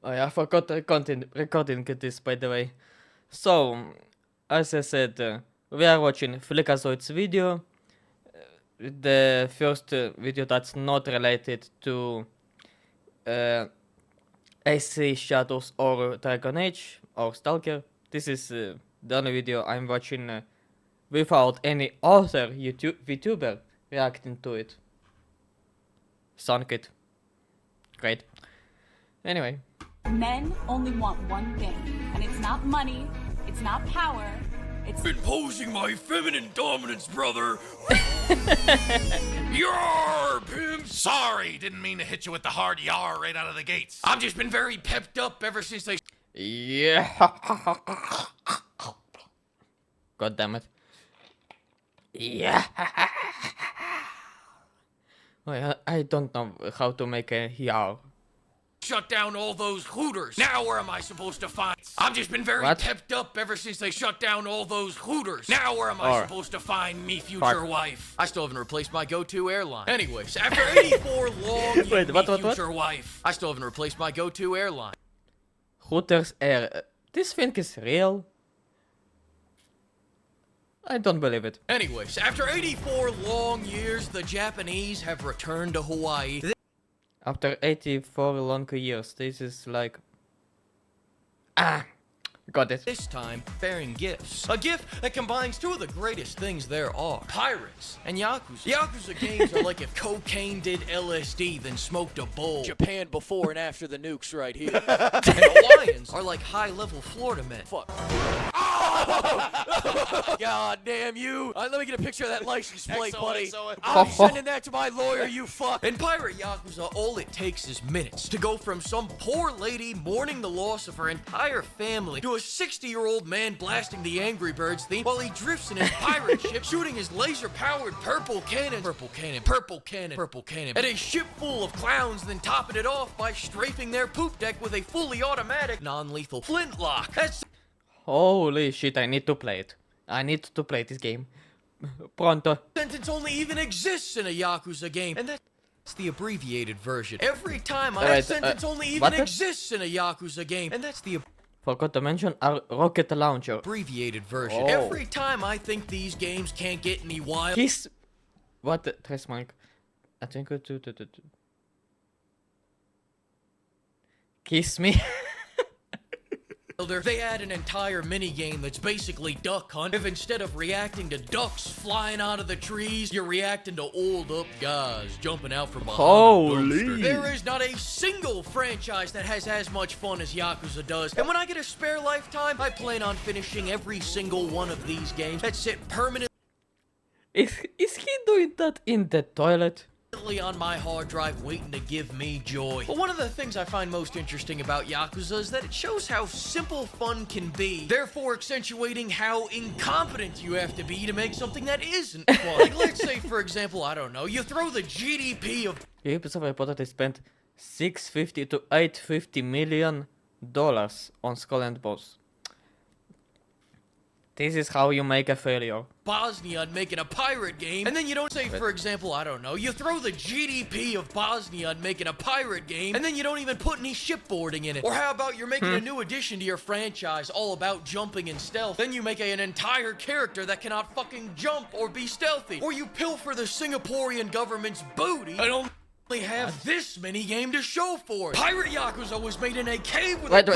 Oh yeah, I forgot recording this, by the way. So, as I said, we are watching FLEEKAZOID's video. The first video that's not related to AC Shadows or Dragon Age or Stalker. This is the only video I'm watching without any other VTuber reacting to it. Sound good. Great. Anyway. Men only want one thing, and it's not money, it's not power, it's imposing my feminine dominance, brother. Yar, pimp. Sorry, didn't mean to hit you with the hard yar right out of the gates. I've just been very pepped up ever since they. Yeah. God damn it. Yeah. Well, I don't know how to make a yar. Shut down all those hooters. Now where am I supposed to find? I've just been very pepped up ever since they shut down all those hooters. Now where am I supposed to find me future wife? I still haven't replaced my go-to airline. Anyways, after 84 long years, future wife. I still haven't replaced my go-to airline. Hooters Air. This thing is real? I don't believe it. Anyways, after 84 long years, the Japanese have returned to Hawaii. After 84 long years, this is like... Got it. This time, bearing gifts. A gift that combines two of the greatest things there are. Pirates and Yakuza. Yakuza games are like if cocaine did LSD, then smoked a bowl. Japan before and after the nukes right here. And Hawaiians are like high-level Florida men. Fuck. God damn you. Let me get a picture of that license plate, buddy. I'll be sending that to my lawyer, you fuck. In Pirate Yakuza, all it takes is minutes to go from some poor lady mourning the loss of her entire family to a 60-year-old man blasting the Angry Birds theme while he drifts in his pirate ship, shooting his laser-powered purple cannon at a ship full of clowns, then topping it off by strafing their poop deck with a fully automatic, non-lethal flintlock. That's holy shit, I need to play it. I need to play this game. Pronto. sentence only even exists in a Yakuza game, and that's the abbreviated version. Every time that sentence only even exists in a Yakuza game, and that's the forgot to mention our rocket launcher. Abbreviated version. Every time I think these games can't get any wild. Kiss. What? Tresmank. I think Kiss me. They add an entire mini-game that's basically Duck Hunt. If instead of reacting to ducks flying out of the trees, you're reacting to old-up guys jumping out from behind Holy. a dumpster. There is not a single franchise that has as much fun as Yakuza does. And when I get a spare lifetime, I plan on finishing every single one of these games that sit permanently Is he doing that in the toilet? on my hard drive waiting to give me joy. But one of the things I find most interesting about Yakuza is that it shows how simple fun can be, therefore accentuating how incompetent you have to be to make something that isn't fun. Like, let's say, for example, I don't know, you throw the GDP of Ubisoft reported they spent $650 to $850 million on Skull and Bones. This is how you make a failure. Bosnia on making a pirate game, and then you don't say, for example, I don't know, you throw the GDP of Bosnia on making a pirate game, and then you don't even put any shipboarding in it. Or how about you're making a new addition to your franchise all about jumping and stealth, then you make an entire character that cannot fucking jump or be stealthy. Or you pilfer the Singaporean government's booty and only have this mini game to show for it. Pirate Yakuza was made in a cave with Wait.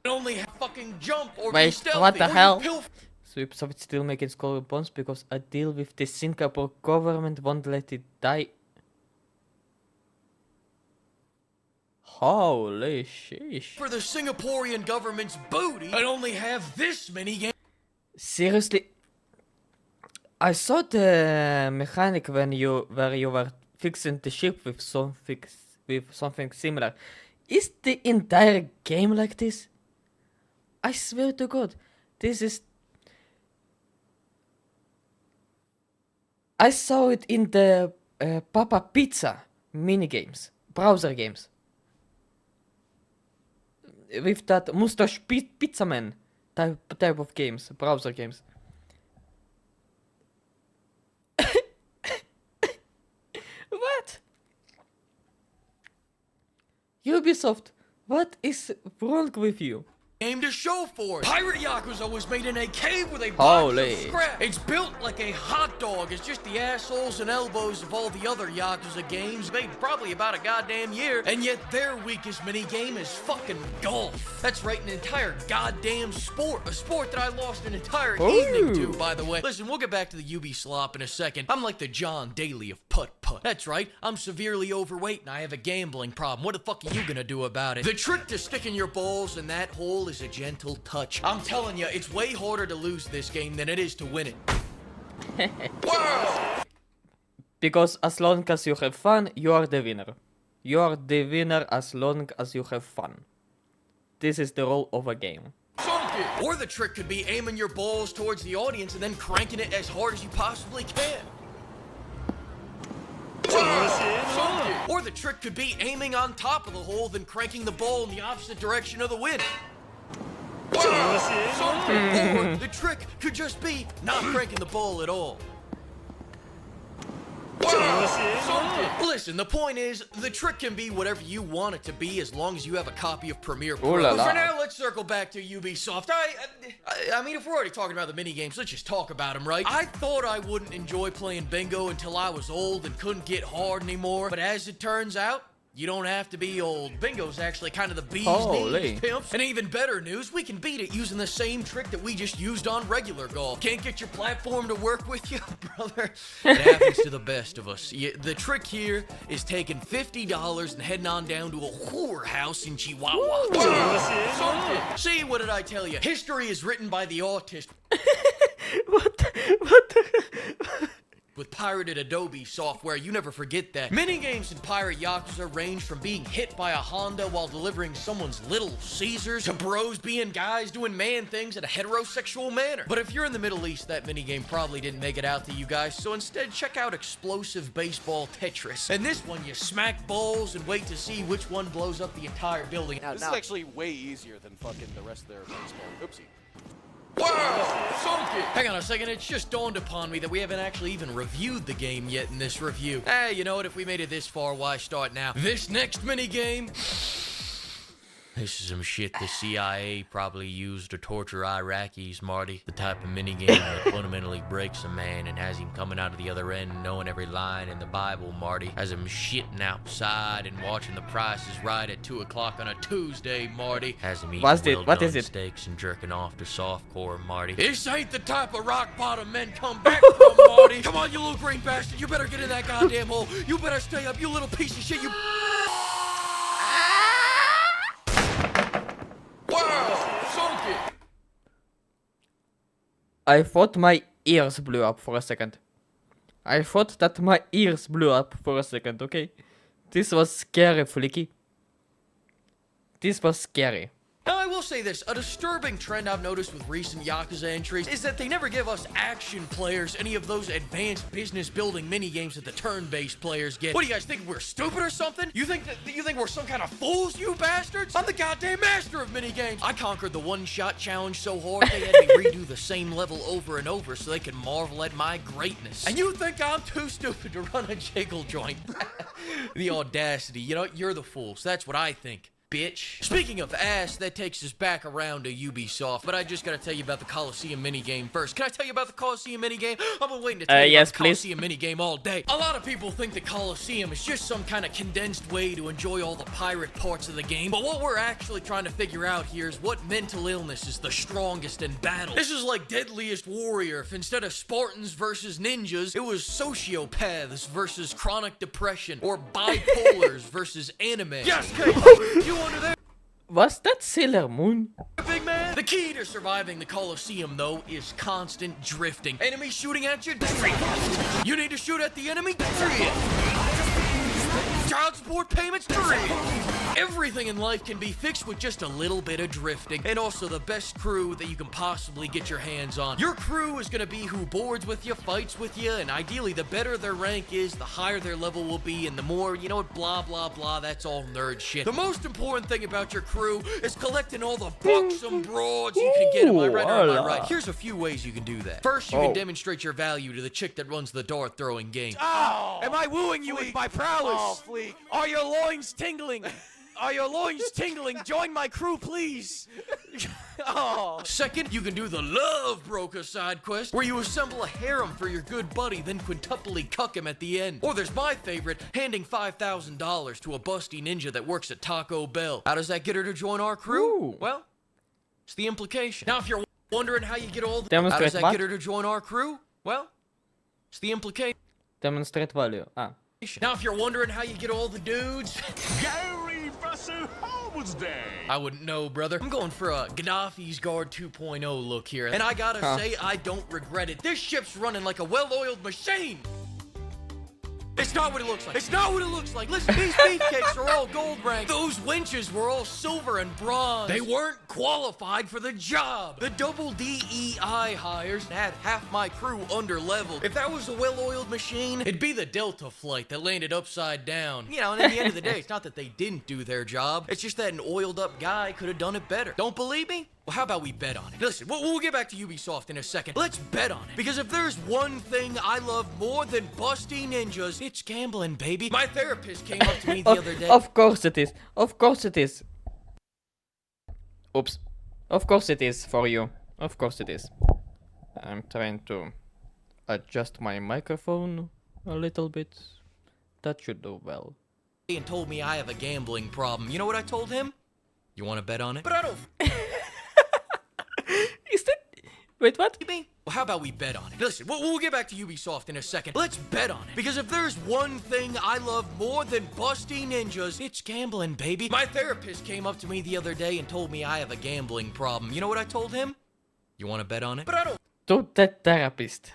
only fucking jump or be Wait, stealthy. what the or hell? So Ubisoft still making Skull and Bones because a deal with the Singapore government won't let it die. Holy sheesh. For the Singaporean government's booty, and only have this many games. Seriously? I saw the mechanic where you were fixing the ship with something similar. Is the entire game like this? I swear to God, this is... I saw it in the Papa Pizza minigames, browser games. With that mustache pizza man type of games, browser games. What? Ubisoft, What is wrong with you? Game to show for it. Pirate Yakuza was made in a cave with a box Holy. of scrap. It's built like a hot dog. It's just the assholes and elbows of all the other Yakuza games made probably about a goddamn year. And yet their weakest minigame is fucking golf. That's right, an entire goddamn sport. A sport that I lost an entire evening to, by the way. Listen, we'll get back to the UB slop in a second. I'm like the John Daly of putt-putt. That's right, I'm severely overweight and I have a gambling problem. What the fuck are you gonna do about it? The trick to sticking your balls in that hole is a gentle touch. I'm telling you, it's way harder to lose this game than it is to win it. Wow! Because as long as you have fun, you are the winner. You are the winner as long as you have fun. This is the rule of a game. Or the trick could be aiming your balls towards the audience and then cranking it as hard as you possibly can. Or the trick could be aiming on top of the hole, then cranking the ball in the opposite direction of the wind. Or the trick could just be not cranking the ball at all. Listen, the point is, the trick can be whatever you want it to be as long as you have a copy of Premiere Pro. Ooh la la. For now, let's circle back to Ubisoft. I mean, if we're already talking about the minigames, let's just talk about them, right? I thought I wouldn't enjoy playing bingo until I was old and couldn't get hard anymore, but as it turns out, you don't have to be old. Bingo's actually kind of the bee's knees, pimps. And even better news, we can beat it using the same trick that we just used on regular golf. Can't get your platform to work with you, brother? It happens to the best of us. The trick here is taking $50 and heading on down to a whorehouse in Chihuahua. See, what did I tell you? History is written by the autist. What the With pirated Adobe software, you never forget that. Minigames in Pirate Yakuza range from being hit by a Honda while delivering someone's Little Caesars to bros being guys doing man things in a heterosexual manner. But if you're in the Middle East, that minigame probably didn't make it out to you guys, so instead check out Explosive Baseball Tetris. And this one, you smack balls and wait to see which one blows up the entire building. This is actually way easier than fucking the rest of their baseball. Oopsie. Hang on a second, it's just dawned upon me that we haven't actually even reviewed the game yet in this review. Hey, you know what, if we made it this far, why start now? This next minigame... This is some shit the CIA probably used to torture Iraqis, Marty. The type of minigame that fundamentally breaks a man and has him coming out of the other end knowing every line in the Bible, Marty. Has him shitting outside and watching The Price is Right at 2 o'clock on a Tuesday, Marty. Has him eating well-done steaks and jerking off to softcore, Marty. This ain't the type of rock-bottom men come back from, Marty. Come on, you little green bastard. You better get in that goddamn hole. You better stay up, you little piece of shit. You... I thought my ears blew up for a second. I thought that my ears blew up for a second, okay? This was scary, Fleeky. This was scary. Now, I will say this, a disturbing trend I've noticed with recent Yakuza entries is that they never give us action players any of those advanced business-building minigames that the turn-based players get. What do you guys think, we're stupid or something? You think we're some kind of fools, you bastards? I'm the goddamn master of minigames! I conquered the one-shot challenge so hard they had me redo the same level over and over so they could marvel at my greatness. And you think I'm too stupid to run a jiggle joint? The audacity, you know, you're the fools, that's what I think. Bitch. Speaking of ass, that takes us back around to Ubisoft, but I just gotta tell you about the Coliseum minigame first. Can I tell you about the Coliseum minigame? I've been waiting to tell you about the Coliseum minigame all day. A lot of people think the Coliseum is just some kind of condensed way to enjoy all the pirate parts of the game, but what we're actually trying to figure out here is what mental illness is the strongest in battle. This is like Deadliest Warrior. If instead of Spartans versus ninjas, it was sociopaths versus chronic depression, or bipolars versus anime. Yes, Kate! You under there? Was that Sailor Moon? Big man? The key to surviving the Coliseum, though, is constant drifting. Enemy shooting at you? Drift. You need to shoot at the enemy? Drift. Child support payments? Drift. Everything in life can be fixed with just a little bit of drifting. And also the best crew that you can possibly get your hands on. Your crew is gonna be who boards with you, fights with you, and ideally the better their rank is, the higher their level will be, and the more, you know what, blah, blah, blah, that's all nerd shit. The most important thing about your crew is collecting all the buxom broads you can get. Am I right or am I right? Here's a few ways you can do that. First, you can demonstrate your value to the chick that runs the dart throwing game. Oh! Am I wooing you with my prowess? Oh, Fleek. Are your loins tingling? Are your loins tingling? Join my crew, please. Oh. Second, you can do the Love Broker side quest, where you assemble a harem for your good buddy, then quintuply cuck him at the end. Or there's my favorite, handing $5,000 to a busty ninja that works at Taco Bell. How does that get her to join our crew? Ooh. Well, it's the implication. Now, if you're wondering how you get all the... Demonstrate how does that what? get her to join our crew? Well, it's the implication. Demonstrate value. Now, if you're wondering how you get all the dudes... Gary Day. I wouldn't know, brother. I'm going for a Gaddafi's Guard 2.0 look here. And I gotta say, I don't regret it. This ship's running like a well-oiled machine. It's not what it looks like. It's not what it looks like. Listen, these beefcakes are all gold ranked. Those winches were all silver and bronze. They weren't qualified for the job. The double DEI hires had half my crew under-leveled. If that was a well-oiled machine, it'd be the Delta flight that landed upside down. You know, and at the end of the day, it's not that they didn't do their job. It's just that an oiled-up guy could have done it better. Don't believe me? Well, how about we bet on it? Listen, we'll get back to Ubisoft in a second. Let's bet on it. Because if there's one thing I love more than busting ninjas, it's gambling, baby. My therapist came up to me the other day. Of course it is. Of course it is. Oops. Of course it is for you. Of course it is. I'm trying to adjust my microphone a little bit. That should do well. And told me I have a gambling problem. You know what I told him? You want to bet on it? But I don't... Is that... Wait, what? Well, how about we bet on it? Listen, we'll get back to Ubisoft in a second. Let's bet on it. Because if there's one thing I love more than busting ninjas, it's gambling, baby. My therapist came up to me the other day and told me I have a gambling problem. You know what I told him? You want to bet on it? But I don't... To that therapist.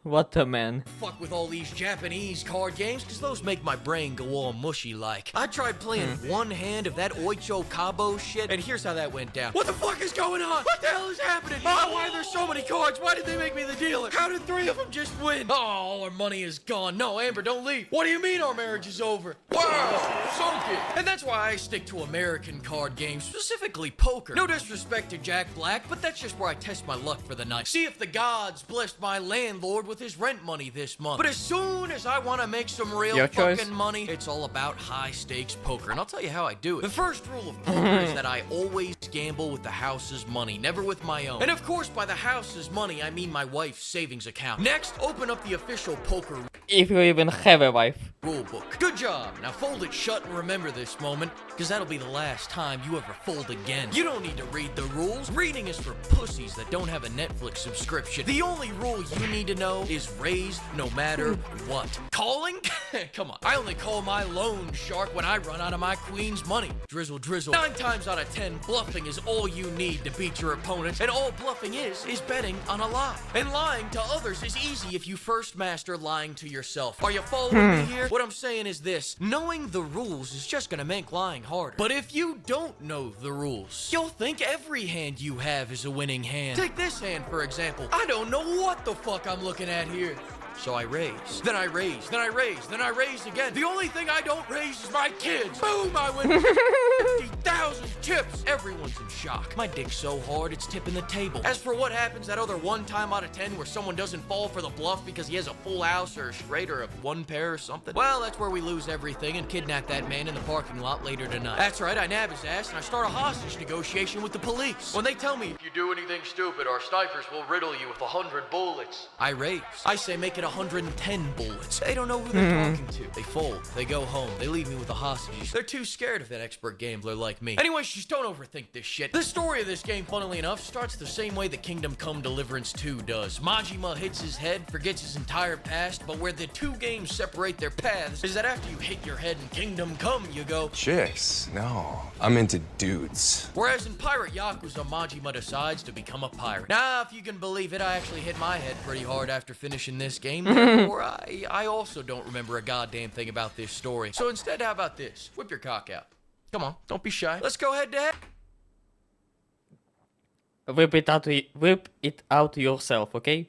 What a man. Fuck with all these Japanese card games, because those make my brain go all mushy like. I tried playing one hand of that Oicho Cabo shit, and here's how that went down. What the fuck is going on? What the hell is happening? Oh, why are there so many cards? Why did they make me the dealer? How did 3 of them just win? Oh, all our money is gone. No, Amber, don't leave. What do you mean our marriage is over? Wow, sunk it. And that's why I stick to American card games, specifically poker. No disrespect to Jack Black, but that's just where I test my luck for the night. See if the gods blessed my landlord with his rent money this month. But as soon as I want to make some real fucking money, it's all about high stakes poker. And I'll tell you how I do it. The first rule of poker is that I always gamble with the house's money, never with my own. And of course, by the house's money, I mean my wife's savings account. Next, open up the official poker If you even have a wife. rulebook. Good job. Now fold it shut and remember this moment, because that'll be the last time you ever fold again. You don't need to read the rules. Reading is for pussies that don't have a Netflix subscription. The only rule you need to know is raised no matter what. Calling? Come on. I only call my loan shark when I run out of my queen's money. Drizzle, drizzle. 9 times out of 10, bluffing is all you need to beat your opponents, and all bluffing is betting on a lie. And lying to others is easy if you first master lying to yourself. Are you following me here? What I'm saying is this. Knowing the rules is just gonna make lying harder. But if you don't know the rules, you'll think every hand you have is a winning hand. Take this hand, for example. I don't know what the fuck I'm looking at here. So I raise. Then I raise. Then I raise. Then I raise again. The only thing I don't raise is my kids. Boom! I win 50,000 chips. Everyone's in shock. My dick's so hard, it's tipping the table. As for what happens that other 1 time out of 10 where someone doesn't fall for the bluff because he has a full house or a straight or a 1 pair or something, well, that's where we lose everything and kidnap that man in the parking lot later tonight. That's right, I nab his ass and I start a hostage negotiation with the police. When they tell me, if you do anything stupid, our snipers will riddle you with 100 bullets. I raise. I say make it 110 bullets. They don't know who they're talking to. They fold. They go home. They leave me with the hostages. They're too scared of that expert gambler like me. Anyways, just don't overthink this shit. The story of this game, funnily enough, starts the same way that Kingdom Come Deliverance 2 does. Majima hits his head, forgets his entire past, but where the 2 games separate their paths is that after you hit your head in Kingdom Come, you go, Chicks? No. I'm into dudes. whereas in Pirate Yakuza, Majima decides to become a pirate. Now, if you can believe it, I actually hit my head pretty hard after finishing this game. Therefore, I also don't remember a goddamn thing about this story. So instead, how about this? Whip your cock out. Come on, don't be shy. Let's go head to head. Whip it out yourself, okay?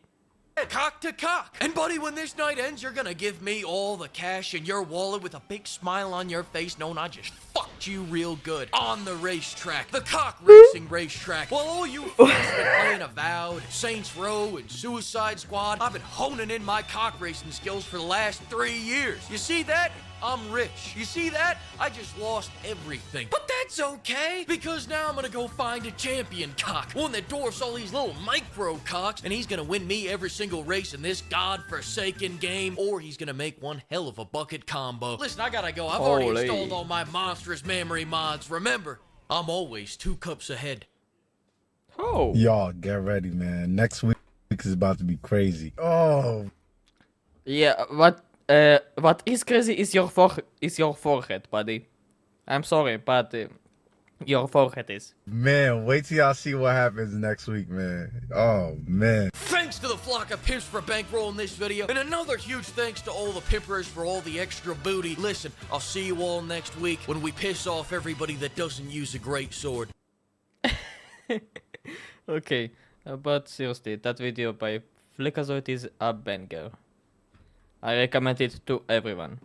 Cock to cock. And buddy, when this night ends, you're gonna give me all the cash in your wallet with a big smile on your face knowing I just fucked you real good on the racetrack, the cock racing racetrack. While all you fools been playing Avowed, Saints Row, and Suicide Squad, I've been honing in my cock racing skills for the last 3 years. You see that? I'm rich. You see that? I just lost everything. But that's okay, because now I'm gonna go find a champion cock, one that dwarfs all these little micro cocks, and he's gonna win me every single race in this godforsaken game, or he's gonna make one hell of a bucket combo. Listen, I gotta go. I've already Holy. installed all my monstrous memory mods. Remember, I'm always 2 cups ahead. Oh. Y'all get ready, man. Next week is about to be crazy. Oh, Yeah, what is crazy is your forehead, buddy. I'm sorry, but your forehead is. man, wait till y'all see what happens next week, man. Oh, man. Thanks to the flock of pimps for bankrolling this video, and another huge thanks to all the pimpers for all the extra booty. Listen, I'll see you all next week when we piss off everybody that doesn't use a great sword. Okay, but seriously, that video by FLEEKAZOID is a banger. I recommend it to everyone.